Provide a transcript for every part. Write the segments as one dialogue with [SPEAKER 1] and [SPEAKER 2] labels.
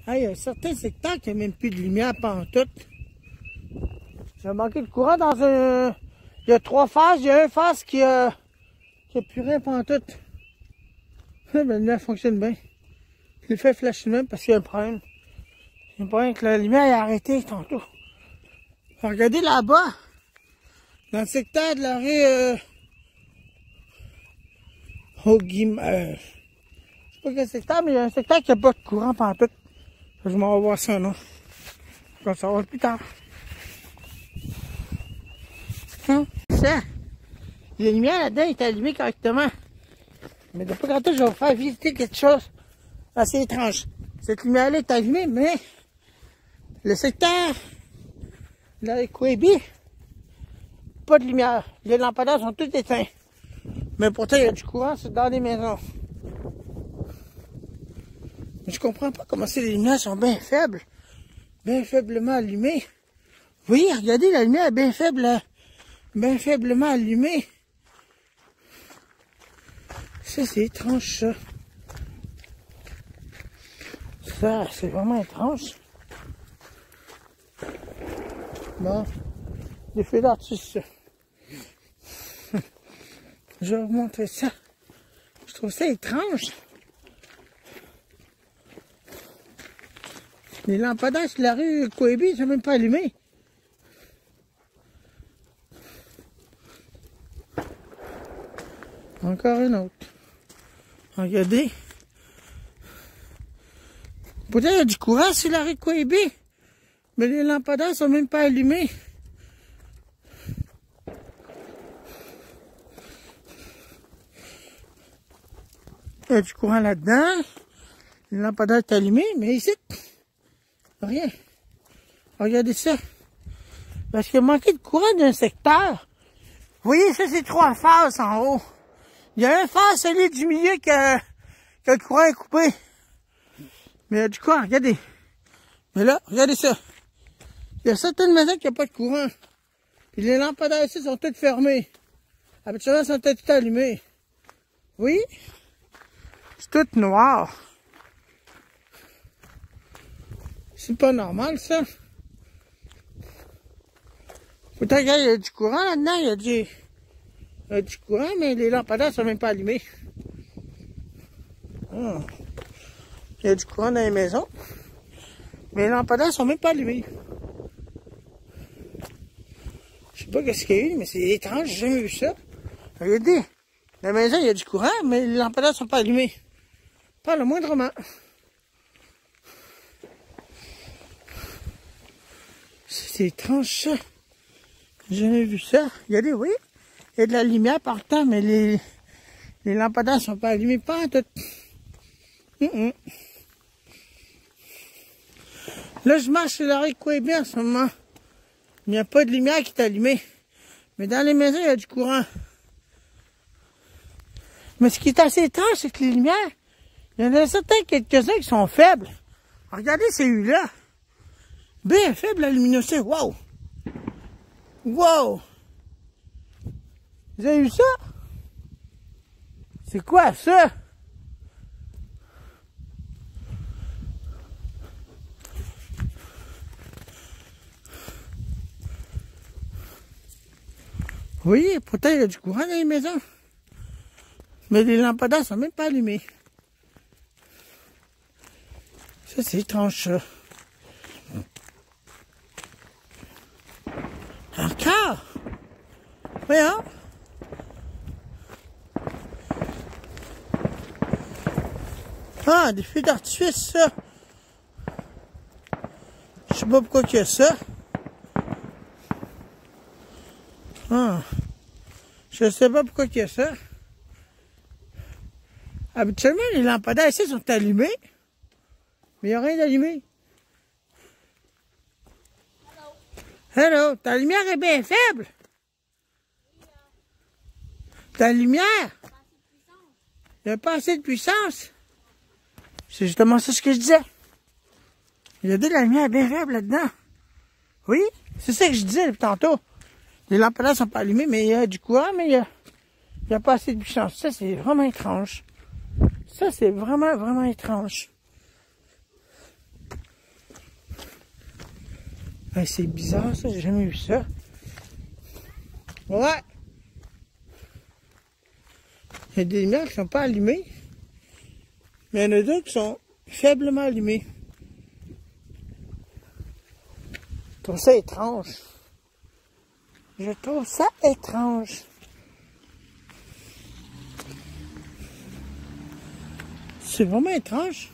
[SPEAKER 1] Ah, il y a certains secteurs qui n'ont même plus de lumière pantoute. J'ai manqué de courant dans un... Il y a 3 phases, il y a une phase qui a plus rien pantoute. La lumière fonctionne bien. Je l'ai fait flasher même parce qu'il y a un problème. Il y a un problème que la lumière est arrêtée tantôt. Regardez là-bas, dans le secteur de la rue je sais pas quel secteur, mais il y a un secteur qui n'a pas de courant pantoute. Je m'en vais voir ça, non? Je vais savoir plus tard. Hein? Ça, la lumière là-dedans est allumée correctement. Mais depuis quand je vais vous faire visiter quelque chose assez étrange. Cette lumière-là est allumée, mais le secteur de la Québi, pas de lumière. Les lampadaires sont tous éteints. Mais pourtant, il y a du courant dans les maisons. Mais je comprends pas comment les lumières sont bien faibles. Bien faiblement allumées. Oui, regardez, la lumière est bien faible, là. Bien faiblement allumée. Ça, c'est étrange, ça. Ça, c'est vraiment étrange. Bon, des feux d'artifice. Je vais vous montrer ça. Je trouve ça étrange. Les lampadaires sur la rue Québi ne sont même pas allumés. Encore une autre. Regardez. Pourtant, il y a du courant sur la rue Québi. Mais les lampadaires ne sont même pas allumés. Il y a du courant là-dedans. Le lampadaire est allumé, mais ici, rien. Regardez ça. Parce qu'il a manqué de courant d'un secteur. Vous voyez, ça, c'est 3 phases en haut. Il y a un phase, celui du milieu que le courant est coupé. Mais il y a du courant, regardez. Mais là, regardez ça. Il y a certaines maisons qui n'ont pas de courant. Puis les lampadaires ici sont toutes fermées. Habituellement, elles sont toutes allumées. Oui? C'est tout noir. C'est pas normal, ça. Pourtant, regarde, il y a du courant là-dedans. Il y a du courant, mais les lampadaires sont même pas allumés. Il y a du courant dans les maisons. Mais les lampadaires sont même pas allumés. Je sais pas qu'est-ce qu'il y a eu, mais c'est étrange, j'ai jamais vu ça. Regardez, la maison, il y a du courant, mais les lampadaires sont pas allumés. Pas le moindrement. C'est étrange, ça. J'ai jamais vu ça. Regardez, oui, il y a de la lumière partant, mais les lampadaires sont pas allumés, pas en tout. Là, je marche sur la rue Québi en ce moment. Il n'y a pas de lumière qui est allumée. Mais dans les maisons, il y a du courant. Mais ce qui est assez étrange, c'est que les lumières, il y en a certains, quelques-uns qui sont faibles. Regardez celui-là. Bien faible la luminosité. Wow! Wow! Vous avez vu ça? C'est quoi ça? Oui, pourtant il y a du courant dans les maisons. Mais les lampadaires sont même pas allumés. Ça, c'est étrange, ça. Encore? Voyons. Ah, des feux d'artifice, ça. Je sais pas pourquoi il y a ça. Ah. Je sais pas pourquoi il y a ça. Habituellement, les lampadaires ici sont allumés. Mais il n'y a rien d'allumé. Hello, ta lumière est bien faible. Ta lumière. Il n'y a pas assez de puissance. C'est justement ça ce que je disais. Il y a de la lumière bien faible là-dedans. Oui, c'est ça que je disais depuis tantôt. Les lampadaires sont pas allumés, mais il y a du courant, mais il y a pas assez de puissance. Ça, c'est vraiment étrange. Ça, c'est vraiment, vraiment étrange. Ben, c'est bizarre ça, j'ai jamais vu ça. Ouais. Il y a des lumières qui sont pas allumées. Mais il y en a d'autres qui sont faiblement allumées. Je trouve ça étrange. Je trouve ça étrange. C'est vraiment étrange.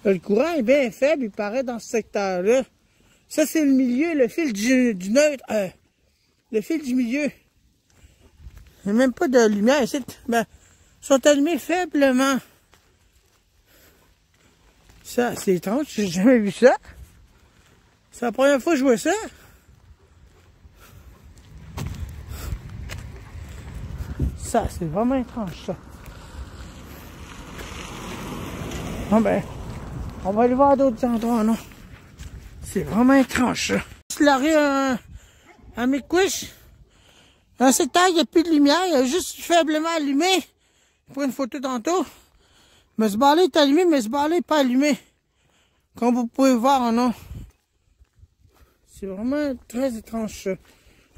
[SPEAKER 1] Le courant est bien faible, il paraît, dans ce secteur-là. Ça, c'est le milieu, le fil du neutre. Le fil du milieu. Il n'y a même pas de lumière ici. Ben, ils sont allumés faiblement. Ça, c'est étrange, j'ai jamais vu ça. C'est la première fois que je vois ça. Ça, c'est vraiment étrange, ça. Bon ben, on va aller voir d'autres endroits, non? C'est vraiment étrange, ça. C'est la rue à Micouiche. Dans le secteur, il n'y a plus de lumière, il y a juste faiblement allumé. Pour une photo tantôt. Mais ce bar-là est allumé, mais ce bar-là n'est pas allumé. Comme vous pouvez voir, non? C'est vraiment très étrange, ça.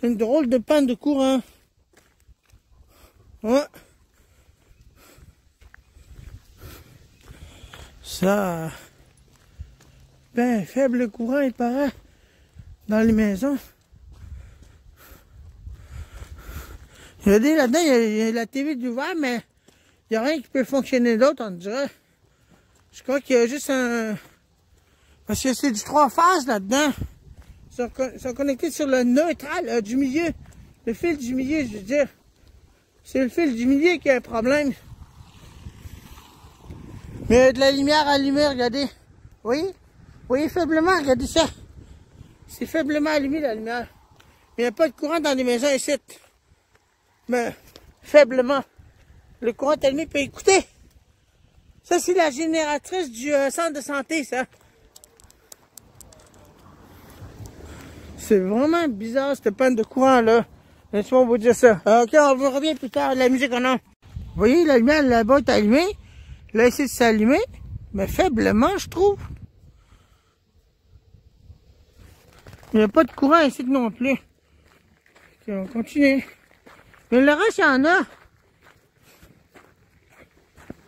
[SPEAKER 1] Une drôle de panne de courant. Ouais. Ça... Ben, faible courant, il paraît, dans les maisons. Regardez, là-dedans, il y a la TV d'ouvert, mais il n'y a rien qui peut fonctionner d'autre, on dirait. Je crois qu'il y a juste un... Parce que c'est du 3 phases là-dedans. Ils sont connectés sur le neutral du milieu. Le fil du milieu, je veux dire. C'est le fil du milieu qui a un problème. Mais il y a de la lumière allumée, regardez. Vous voyez? Vous voyez faiblement, regardez ça. C'est faiblement allumé la lumière. Il n'y a pas de courant dans les maisons ici. Mais faiblement. Le courant est allumé. Puis écoutez, ça c'est la génératrice du centre de santé, ça. C'est vraiment bizarre cette panne de courant là. Laissez-moi vous dire ça. Ok, on vous revient plus tard. La musique en a. Vous voyez, la lumière là-bas est allumée. Là, ici, c'est allumé. Mais faiblement, je trouve. Il n'y a pas de courant ici non plus. Ok, on continue. Mais le reste, il y en a.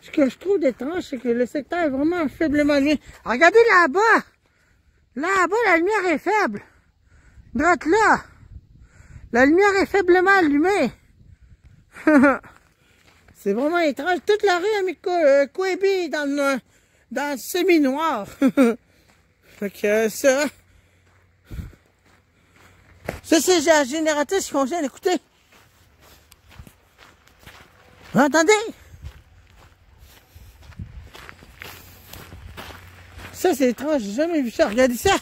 [SPEAKER 1] Ce que je trouve d'étrange, c'est que le secteur est vraiment faiblement allumé. Regardez là-bas. Là-bas, la lumière est faible. Droite là. La lumière est faiblement allumée. C'est vraiment étrange. Toute la rue à Québec est dans le semi-noir. Fait que ça... Ça, c'est la génératrice qui fonctionne. Écoutez. Vous entendez? Ça, c'est étrange. J'ai jamais vu ça. Regardez ça.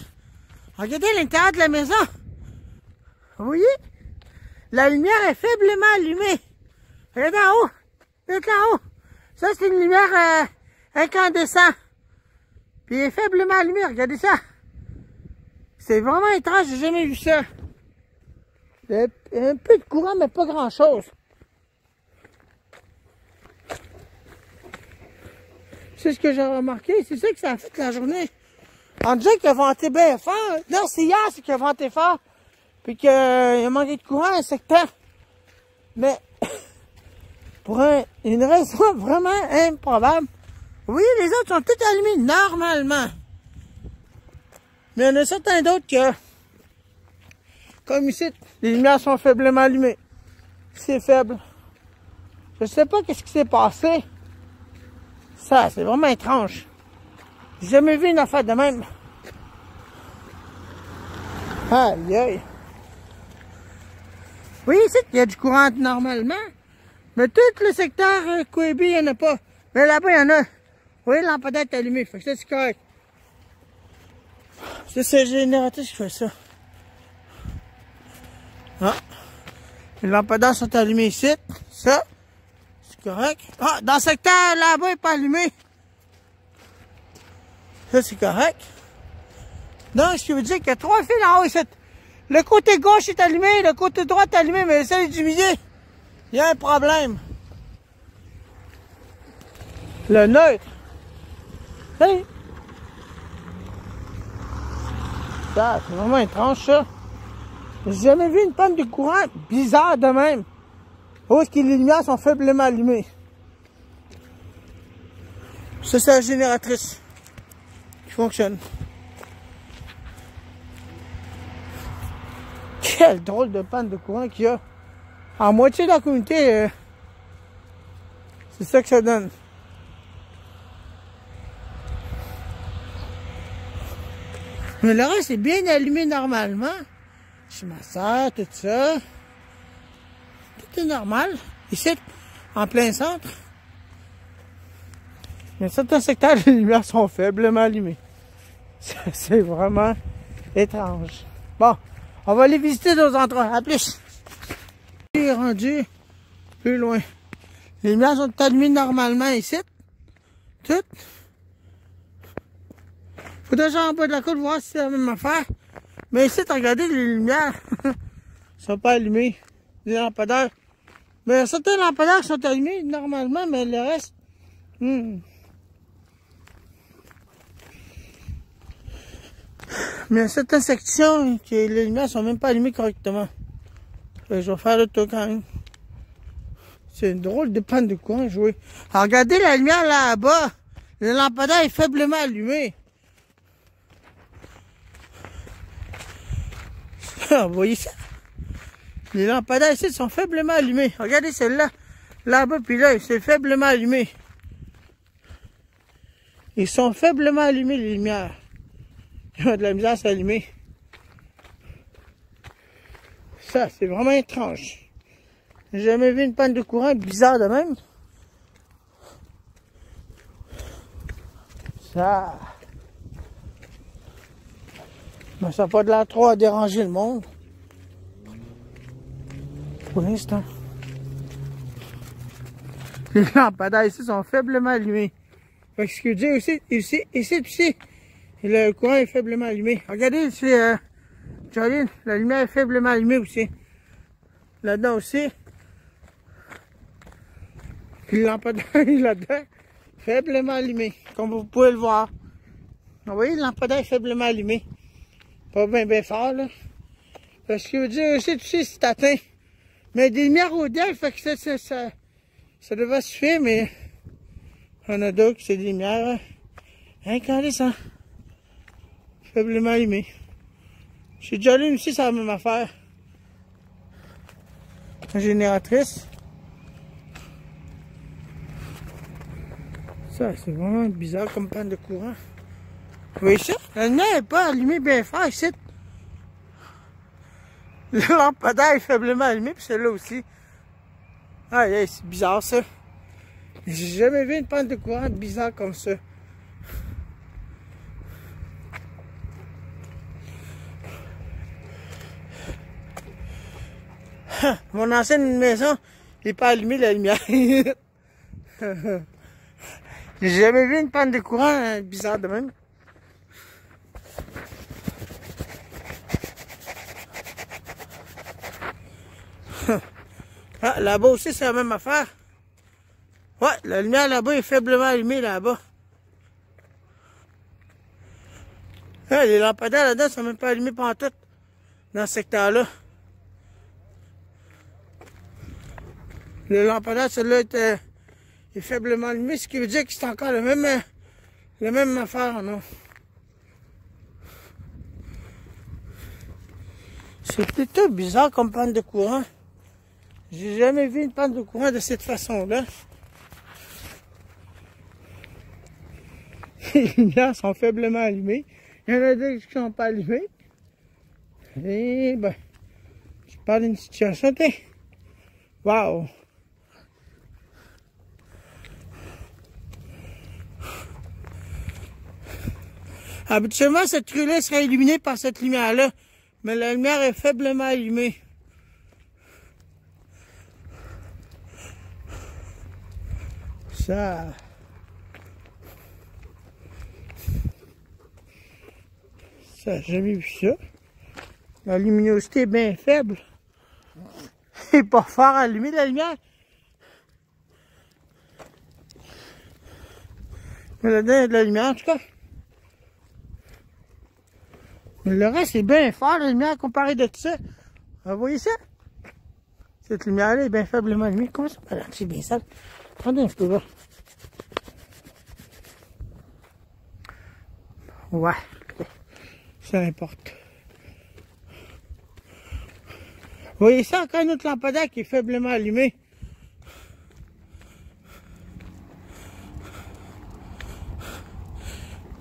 [SPEAKER 1] Regardez l'intérieur de la maison. Vous voyez? La lumière est faiblement allumée. Regardez en haut. Regardez en haut. Ça, c'est une lumière incandescente. Puis elle est faiblement allumée. Regardez ça. C'est vraiment étrange. J'ai jamais vu ça. Il y a un peu de courant, mais pas grand-chose. C'est ce que j'ai remarqué. C'est ça que ça a fait la journée. On dirait qu'il a venté bien fort. Non, c'est hier, c'est qu'il a venté fort. Puis qu'il a manqué de courant à un secteur. Mais, pour une raison vraiment improbable. Oui, les autres sont tous allumés normalement. Mais il y en a certains d'autres que, comme ici, les lumières sont faiblement allumées. C'est faible. Je sais pas qu'est-ce qui s'est passé. Ça, c'est vraiment étrange. J'ai jamais vu une affaire de même. Aïe, aïe. Oui, ici, il y a du courant normalement. Mais tout le secteur Québec, il n'y en a pas. Mais là-bas, il y en a. Oui, le lampadaire est allumé. Fait que ça, c'est correct. C'est le générateur qui fait ça. Ah. Les lampadaires sont allumés ici. Ça, c'est correct. Ah, dans le secteur là-bas, il n'est pas allumé. Ça, c'est correct. Donc, ce qui veut dire qu'il y a 3 fils en haut ici. Le côté gauche est allumé, le côté droit est allumé, mais celui du milieu, il y a un problème. Le neutre. Salut. Ça, c'est vraiment étrange, ça. J'ai jamais vu une panne de courant bizarre de même. Où est-ce que les lumières sont faiblement allumées? Ça, c'est la génératrice qui fonctionne. Quelle drôle de panne de courant qu'il y a. En moitié de la communauté, c'est ça que ça donne. Mais le reste est bien allumé normalement. Chez ma soeur, tout ça. Tout est normal. Ici, en plein centre. Mais certains secteurs, les lumières sont faiblement allumées. C'est vraiment étrange. Bon, on va aller visiter d'autres endroits. À plus. On est rendu plus loin. Les lumières sont allumées normalement ici. Toutes. Faut déjà en bas de la côte voir si c'est la même affaire. Mais ici, regardez, les lumières sont pas allumées. Les lampadaires. Mais certains lampadaires sont allumés normalement, mais le reste... Mais il y a certaines sections que les lumières sont même pas allumées correctement. Je vais faire le tour quand même. C'est une drôle de panne de courant joué. Alors regardez la lumière là-bas. Le lampadaire est faiblement allumé. Vous voyez ça? Les lampadaires ici sont faiblement allumés. Regardez celle-là. Là-bas puis là, c'est faiblement allumé. Ils sont faiblement allumés les lumières. Ils ont de la misère à s'allumer. Ça, c'est vraiment étrange. J'ai jamais vu une panne de courant bizarre de même. Ça... Mais ça n'a pas de l'air trop à déranger le monde. Pour l'instant. Les lampadaires ici sont faiblement allumés. Fait que ce que je dis ici, le courant est faiblement allumé. Regardez ici, Jolene, la lumière est faiblement allumée aussi. Là-dedans aussi. Puis le lampadaire là-dedans, faiblement allumé, comme vous pouvez le voir. Vous voyez, le lampadaire est faiblement allumé. Pas bien fort, là. Parce que je veux dire aussi, tu sais, c'est atteint. Mais des lumières au DEL, fait que ça devrait suffire, mais on a d'autres que c'est des lumières incandescentes. Faiblement allumées. Chez Jolene aussi, c'est la même affaire. La génératrice. Ça, c'est vraiment bizarre comme panne de courant. Vous voyez ça? La lumière n'est pas allumée bien fort ici. Le lampadaire est faiblement allumé, puis celle-là aussi. Ah, c'est bizarre ça. J'ai jamais vu une panne de courant bizarre comme ça. Mon ancienne maison n'est pas allumée la lumière. J'ai jamais vu une panne de courant bizarre de même. Ah, là-bas aussi, c'est la même affaire. Ouais, la lumière là-bas est faiblement allumée là-bas. Ah, les lampadaires là-dedans sont même pas allumés pantoute dans ce secteur-là. Le lampadaire, celui-là est faiblement allumé, ce qui veut dire que c'est encore la même affaire, non? C'est plutôt bizarre comme panne de courant. J'ai jamais vu une panne de courant de cette façon-là. Les lumières sont faiblement allumées. Il y en a deux qui ne sont pas allumées. Et ben, je parle d'une situation, wow! Habituellement, cette rue-là serait illuminée par cette lumière-là. Mais la lumière est faiblement allumée. Ça... Ça, j'ai jamais vu ça. La luminosité est bien faible. Et pas fort à allumer la lumière. Mais là-dedans, il y a de la lumière, en tout cas. Mais le reste est bien fort, la lumière, comparée de tout ça. Vous voyez ça? Cette lumière-là est bien faiblement allumée. Comment ça? Voilà, c'est bien ça. Prenez un peu là. Ouais. Ça importe. Vous voyez ça? Encore une autre lampadaire qui est faiblement allumée.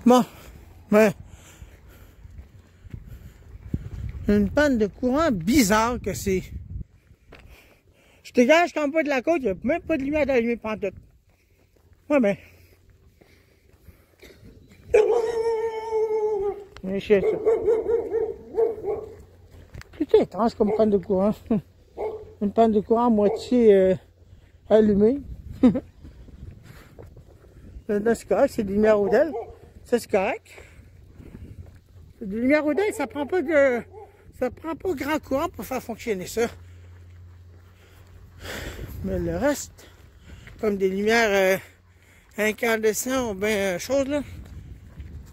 [SPEAKER 1] Bon. Ouais. Une panne de courant bizarre que c'est. Je te gage qu'en bas de la côte, il n'y a même pas de lumière d'allumée pantoute. Ouais, ben. Mais je sais ça. Putain, étrange comme panne de courant. Une panne de courant à moitié allumée. Là, c'est correct, c'est des lumières Odell. Ça, c'est correct. Des lumières Odell, ça prend pas grand courant pour faire fonctionner ça. Mais le reste, comme des lumières incandescentes ou bien choses, là,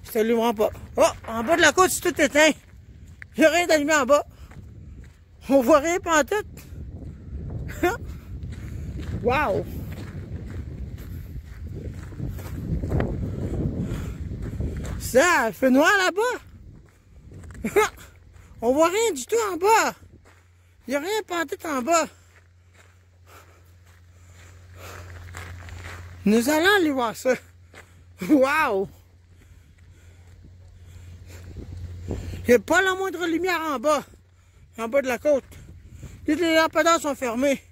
[SPEAKER 1] ça s'allumera pas. Oh, en bas de la côte, c'est tout éteint. Il n'y a rien d'allumé en bas. On voit rien pantoute. Wow! Ça, il fait noir là-bas. On voit rien du tout en bas. Il n'y a rien pantoute en bas. Nous allons aller voir ça. Wow! Il n'y a pas la moindre lumière en bas de la côte. Toutes les lampadaires sont fermés.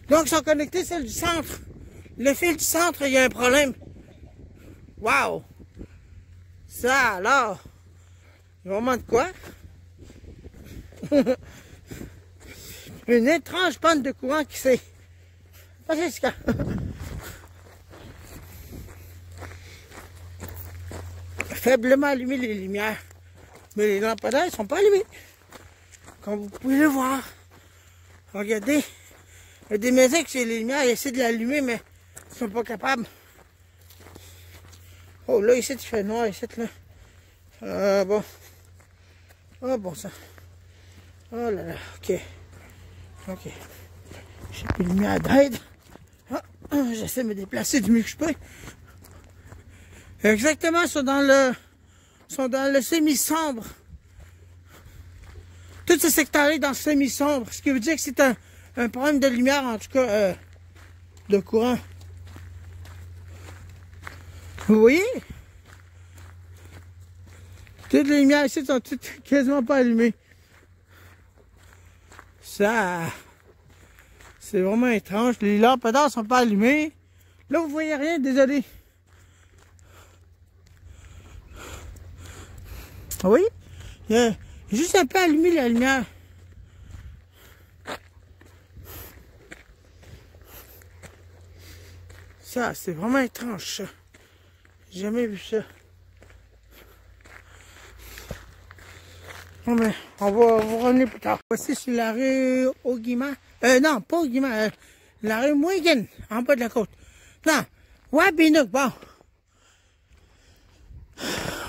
[SPEAKER 1] Donc, ils sont connectés celles du centre. Le fil du centre, il y a un problème. Wow! Ça, alors, vraiment de quoi? Une étrange panne de courant qui s'est... Faiblement allumé les lumières. Mais les lampadaires ne sont pas allumés. Comme vous pouvez le voir. Regardez. Il y a des maisons qui, les lumières, ils essaient de l'allumer, mais ils ne sont pas capables. Oh, là, ici, il fait noir, ici, là. Bon. Oh, bon sang. Oh là là, ok. Ok. J'ai plus de lumière d'aide. Ah, j'essaie de me déplacer du mieux que je peux. Exactement, ils sont dans le semi-sombre. Tout ce secteur-là est dans le semi-sombre. Ce qui veut dire que c'est un problème de lumière, en tout cas, de courant. Vous voyez? Toutes les lumières ici sont toutes quasiment pas allumées. Ça, c'est vraiment étrange. Les lampadaires sont pas allumés. Là, vous voyez rien, désolé. Oui, il y a juste un peu allumé la lumière. Ça, c'est vraiment étrange, ça. J'ai jamais vu ça. Bon, ben, on va revenir plus tard. Voici sur la rue Auguiman. Non, pas Auguiman. La rue Moyenne, en bas de la côte. Non, Wabinook, bon.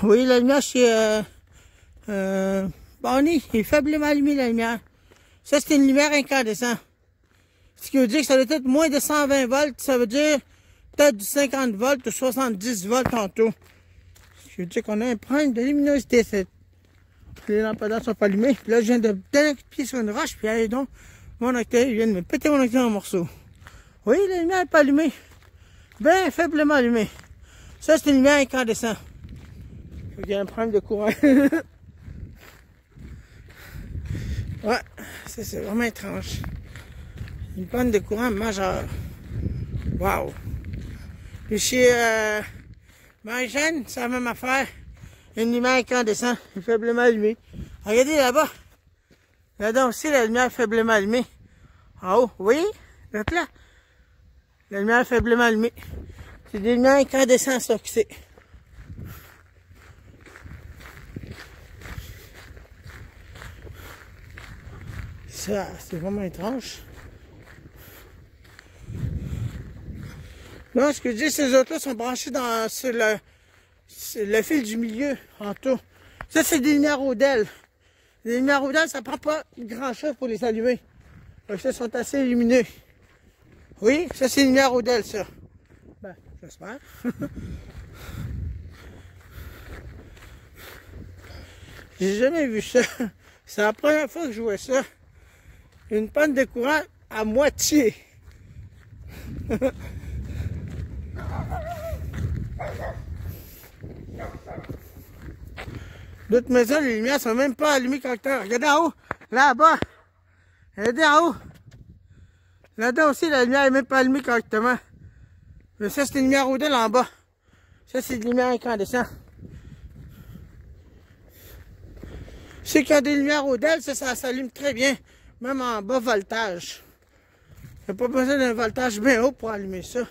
[SPEAKER 1] Oui, la lumière, c'est... Bonnie, il est faiblement allumé, la lumière. Ça, c'est une lumière incandescente. Ce qui veut dire que ça doit être moins de 120 volts. Ça veut dire peut-être du 50 volts ou 70 volts tantôt. Ce qui veut dire qu'on a un problème de luminosité. Les lampadaires sont pas allumés. Puis là, je viens de donner un coup de pied sur une roche. Puis allez donc, mon octave, il vient de me péter mon octave en morceaux. Oui, la lumière n'est pas allumée. Bien faiblement allumée. Ça, c'est une lumière incandescente. Il y a un problème de courant. Ouais, ça c'est vraiment étrange. Une panne de courant majeure. Wow. Puis chez Marie-Jeanne, c'est la même affaire. Une lumière incandescente, faiblement allumée. Regardez là-bas. Là-dedans aussi, la lumière faiblement allumée. En haut, vous voyez? Là, là. La lumière faiblement allumée. C'est des lumières incandescentes, ça, que c'est. Ça, c'est vraiment étrange. Là, ce que je dis, ces autres-là sont branchés sur le fil du milieu, en tout. Ça, c'est des lumières Rodel. Les lumières Rodel, ça prend pas grand chose pour les allumer. Donc, ça, sont assez lumineux. Oui, ça, c'est une lumière Rodel, ça. Ben, j'espère. J'ai jamais vu ça. C'est la première fois que je vois ça. Une panne de courant à moitié. D'autres maisons, les lumières sont même pas allumées correctement. Regardez en haut, là-bas. Regardez en haut. Là-dedans aussi, la lumière est même pas allumée correctement. Mais ça, c'est une lumière Rodel en bas. Ça, c'est une lumière incandescente. Ceux qui ont des lumières Rodel, ça s'allume très bien, même en bas voltage. Il n'y a pas besoin d'un voltage bien haut pour allumer ça.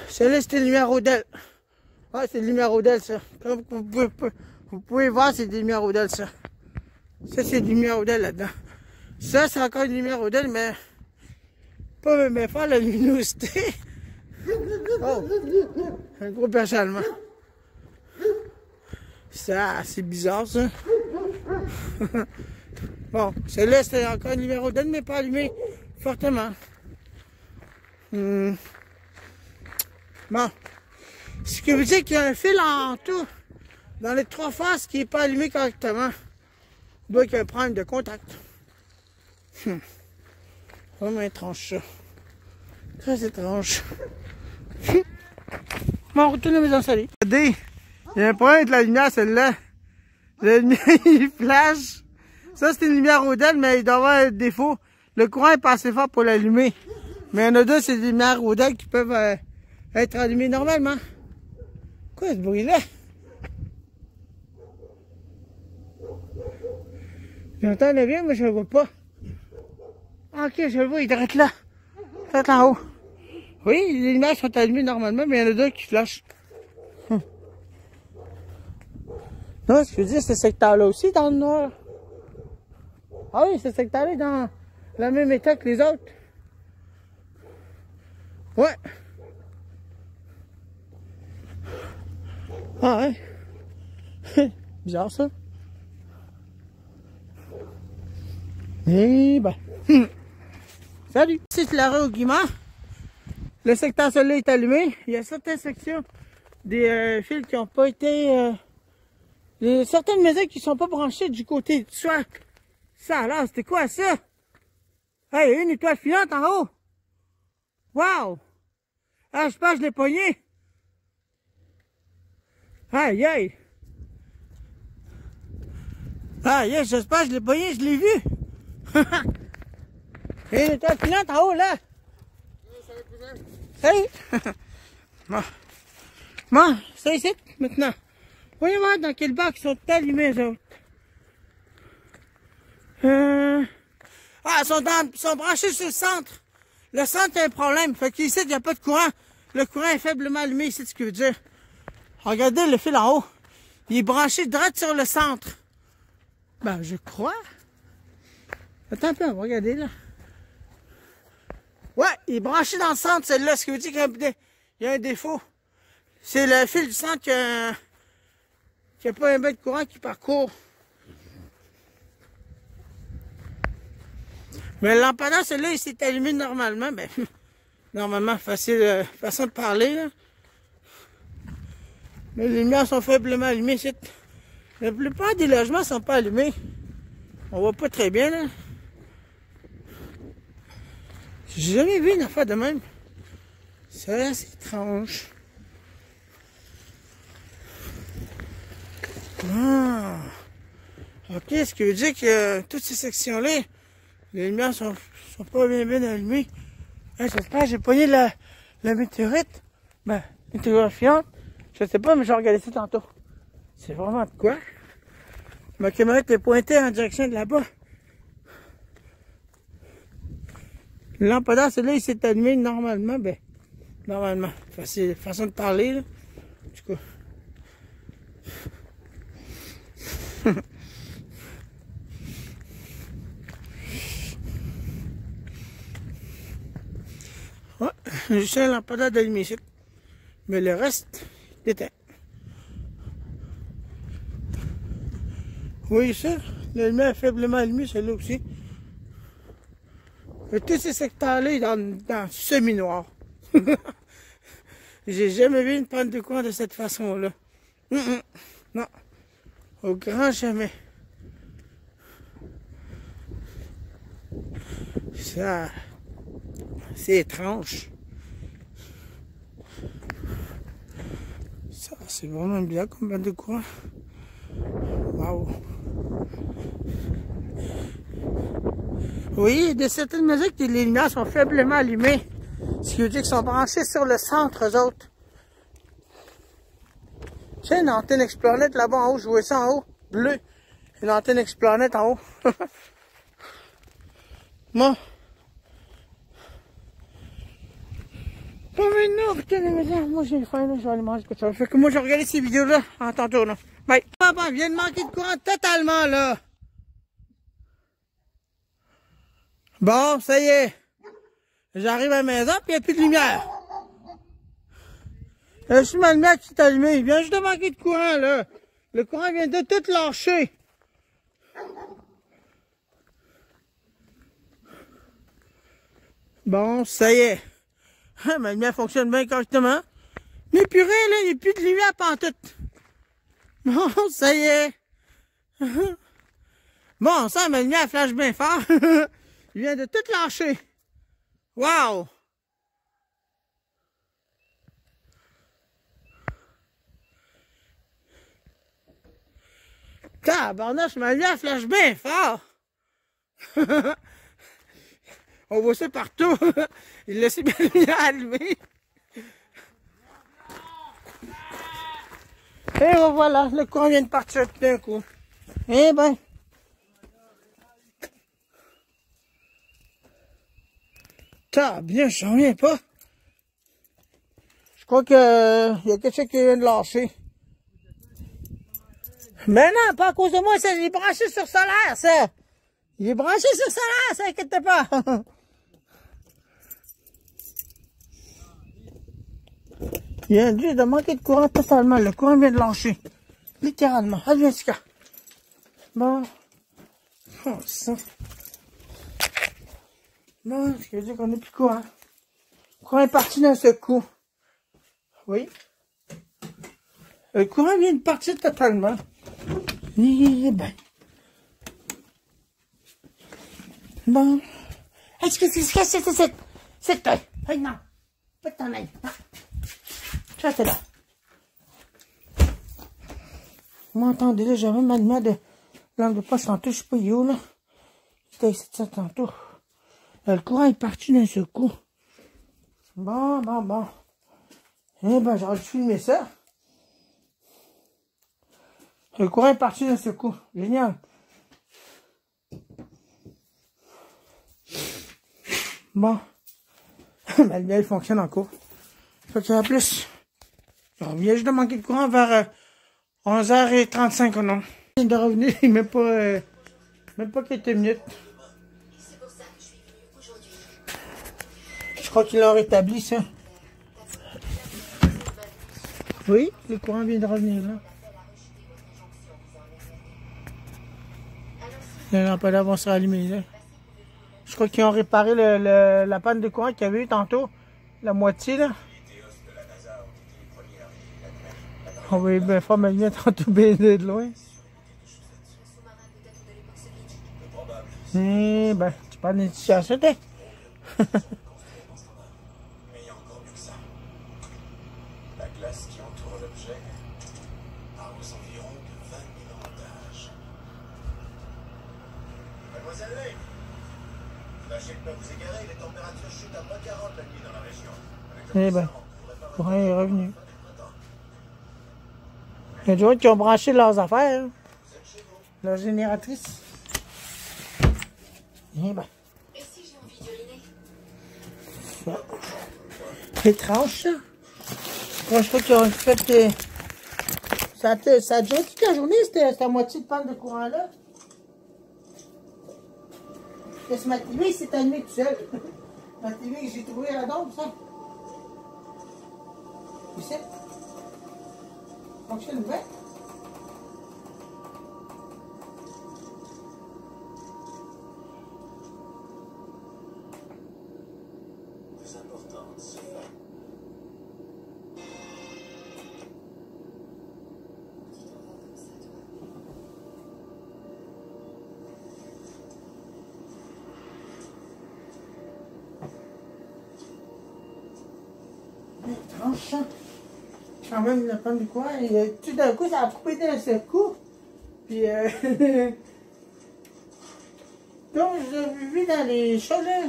[SPEAKER 1] Celle-là, c'est une lumière Rodel. Ouais, c'est une lumière Rodel, ça. Comme vous pouvez voir, c'est des lumières Rodel, ça. Ça, c'est des lumières Rodel là-dedans. Ça, c'est encore une lumière Rodel, mais pas même faire la luminosité. Oh, un gros perche allemand. Ça, c'est bizarre, ça. Bon, celle-là, c'est encore une lumière Rodel, mais pas allumée fortement. Bon. Ce qui veut dire qu'il y a un fil en tout, dans les trois faces, qui n'est pas allumé correctement. Il doit y avoir un problème de contact. Vraiment étrange, ça. Très étrange. Bon, on retourne à la maison salée. Regardez, il y a un problème avec la lumière, celle-là. La lumière, il flash. Ça, c'est une lumière Rodel, mais il doit avoir un défaut. Le courant est pas assez fort pour l'allumer. Mais il y en a deux, c'est des lumières Rodel qui peuvent être allumées normalement. Quoi, ce bruit-là? J'entends le bien, mais je le vois pas. Ok, je le vois, il est là. C'est en haut. Oui, les lumières sont allumées normalement, mais il y en a deux qui flashent. Non, ce que je veux dire, ce secteur-là aussi, dans le noir. Ah oui, ce secteur-là est dans le même état que les autres. Ouais. Ah ouais. Bizarre, ça. Eh ben. Salut. C'est la rue au Guimard. Le secteur soleil est allumé. Il y a certaines sections des fils qui n'ont pas été... certaines maisons qui ne sont pas branchées du côté du soir. Ça alors, c'était quoi ça? Hey, une étoile filante en haut. Wow! Ah, je pense que je l'ai pogné. Aïe, aïe. Aïe, aïe, j'espère que je l'ai pogné, je l'ai vu. Une étoile filante en haut, là. Salut. Bon. Bon, c'est ici, maintenant. Voyons voir dans quel bar ils sont allumés, les autres. Ah, ils sont branchés sur le centre. Le centre a un problème. Fait qu'ici, il n'y a pas de courant. Le courant est faiblement allumé, c'est ce que je veux dire. Regardez le fil en haut. Il est branché direct sur le centre. Ben, je crois. Attends un peu, on va regarder, là. Ouais, il est branché dans le centre, celle-là. Ce qui veut dire qu'il y a un défaut. C'est le fil du centre qui a pas un peu de courant qui parcourt. Mais le lampadaire, celui-là, il s'est allumé normalement. Ben, normalement, façon de parler, là. Mais les lumières sont faiblement allumées. La plupart des logements sont pas allumés. On voit pas très bien, là. J'ai jamais vu une affaire de même. C'est assez étrange. Ah. Ok, ce qui veut dire que toutes ces sections-là, les lumières sont pas bien allumées. Hey, j'espère que j'ai pogné la météorite. Ben, météorite fiante. Je sais pas, mais je vais regarder ça tantôt. C'est vraiment de quoi? Ma caméra était pointée en direction de là-bas. Le lampadaire, celui-là, il s'est allumé normalement. Ben, normalement. C'est façon de parler, là. Du coup. Ouais, juste un lampadaire d'allumé ici. Mais le reste, il éteint. Oui, ça. La lumière est faiblement allumée, celle-là aussi. Et tous ces secteurs-là, dans semi-noir. J'ai jamais vu une panne de courant de cette façon-là. Non. Au grand jamais. Ça, c'est étrange. Ça, c'est vraiment bien comme panne de courant. Waouh. Oui, de certaines mesures que les lumières sont faiblement allumées. Ce qui veut dire qu'ils sont branchés sur le centre, eux autres. Tu sais, une antenne Explanet là-bas en haut, je vois ça en haut, bleu. Une antenne Explanet en haut. Bon. Bon, maintenant, putain, moi j'ai faim, là, je vais aller manger quelque chose. Fait que moi, je vais regarder ces vidéos-là en tantôt, là. Bye. Papa vient de manquer de courant totalement, là. Bon, ça y est. J'arrive à la maison, puis il n'y a plus de lumière. Je suis ma lumière qui est allumée. Il vient juste de manquer de courant, là. Le courant vient de tout lâcher. Bon, ça y est. Ma lumière fonctionne bien correctement. Mais purée, là, il n'y a plus de lumière pantoute. Bon, ça y est. Bon, ça, ma lumière flash bien fort. Il vient de tout lâcher. Wow! Tabarnache, ma lumière flash bien fort. On voit ça partout. Il laissait bien la lumière allumée. Et voilà, le courant vient de partir tout d'un coup. Eh ben. Bien, je n'en reviens pas. Je crois que y a quelque chose qui vient de lâcher. Mais non, pas à cause de moi, ça, il est branché sur solaire, ça. Il est branché sur solaire, ça, inquiète pas. Il vient juste de manquer de courant totalement. Le courant vient de lâcher. Littéralement. Allez, Jessica. Bon. Oh, ça. Bon, ce qui veut dire qu'on n'a plus de courant. Le courant est parti d'un seul coup. Oui. Le courant vient de partir totalement. Eh ben. Bon. Est-ce que c'est toi? Hey, non. Pas de ton aide. Ça, c'est là. Vous m'entendez, là, j'avais ma lumière de lampe de poche tantôt, je sais pas où, là. C'était ici de ça tantôt. Le courant est parti d'un seul coup. Bon. Eh ben, j'aurais dû filmer ça. Le courant est parti d'un seul coup. Génial. Bon. Ma lumière, elle fonctionne encore. Fait que, en plus, on vient juste de manquer de courant vers 11h35 ou non. Il vient de revenir, même pas quelques minutes. Je crois qu'ils l'ont rétabli, ça. Oui, le courant vient de revenir, là. Le lampadaire va se rallumer, là. Je crois qu'ils ont réparé la panne de courant qu'il y avait eu tantôt. La moitié, là. On va bien faire ma lumière tantôt bien de loin. Eh ben, tu parles d'une situation, t'es.
[SPEAKER 2] La glace qui entoure l'objet a aux environs de 20 000 ans d'âge. Mademoiselle Lane, tâchez de ne pas vous égarer, les températures chutent à moins 40 la nuit dans la région.
[SPEAKER 1] Eh ben, le courant est revenu. Il y a des gens qui ont branché leurs affaires, hein. Leur génératrice. Eh ben.
[SPEAKER 3] Et si j'ai envie d'uriner?
[SPEAKER 1] Bon. C'est étrange, ça. Moi, je crois qu'ils ont fait... Ça a duré toute la journée, cette moitié de panne de courant-là. Et ce matin, il s'est allumé tout seul. Ma TV que j'ai trouvé à la dombe, ça. Ici. Fonctionne bien. étrange, ça. Quand même, la panne de courant, et tout d'un coup, ça a coupé d'un seul coup. Puis, comme je l'ai vu dans les shows, là,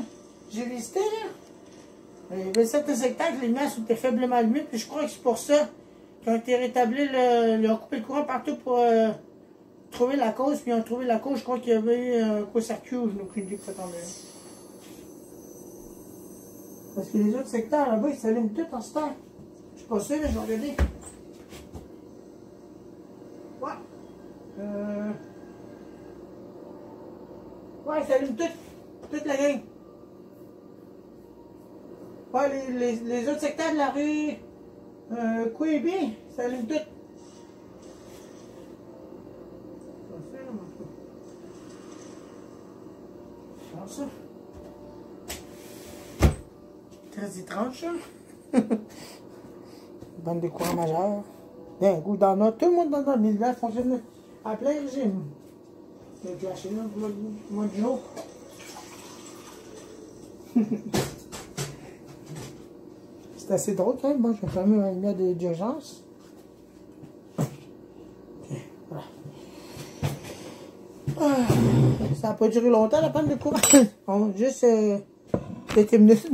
[SPEAKER 1] j'ai visité, là. Il y avait certains secteurs que les lumières étaient faiblement allumées, puis je crois que c'est pour ça qu'ils ont été rétablis, ils ont coupé le courant partout pour trouver la cause, puis ils ont trouvé la cause. Je crois qu'il y avait eu un court-circuit ou je n'ai aucune idée que ça tombait. Parce que les autres secteurs là-bas, ils s'allument tout en ce temps. Je suis pas sûr, mais je vais regarder. Ouais. Ouais, ils s'allument toute la gang. Ouais, les autres secteurs de la rue Québec, ça allume tout. Ça. Très étrange, ça. Bande de courant majeur. D'un coup, tout le monde dans le village fonctionne à plein régime. C'est flashé là, moi du jour. C'est assez drôle quand même. Moi, je vais fermer ma lumière d'urgence. Voilà. Ah, ça n'a pas duré longtemps la panne de courant. Juste quelques minutes.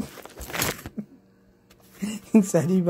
[SPEAKER 1] Salut.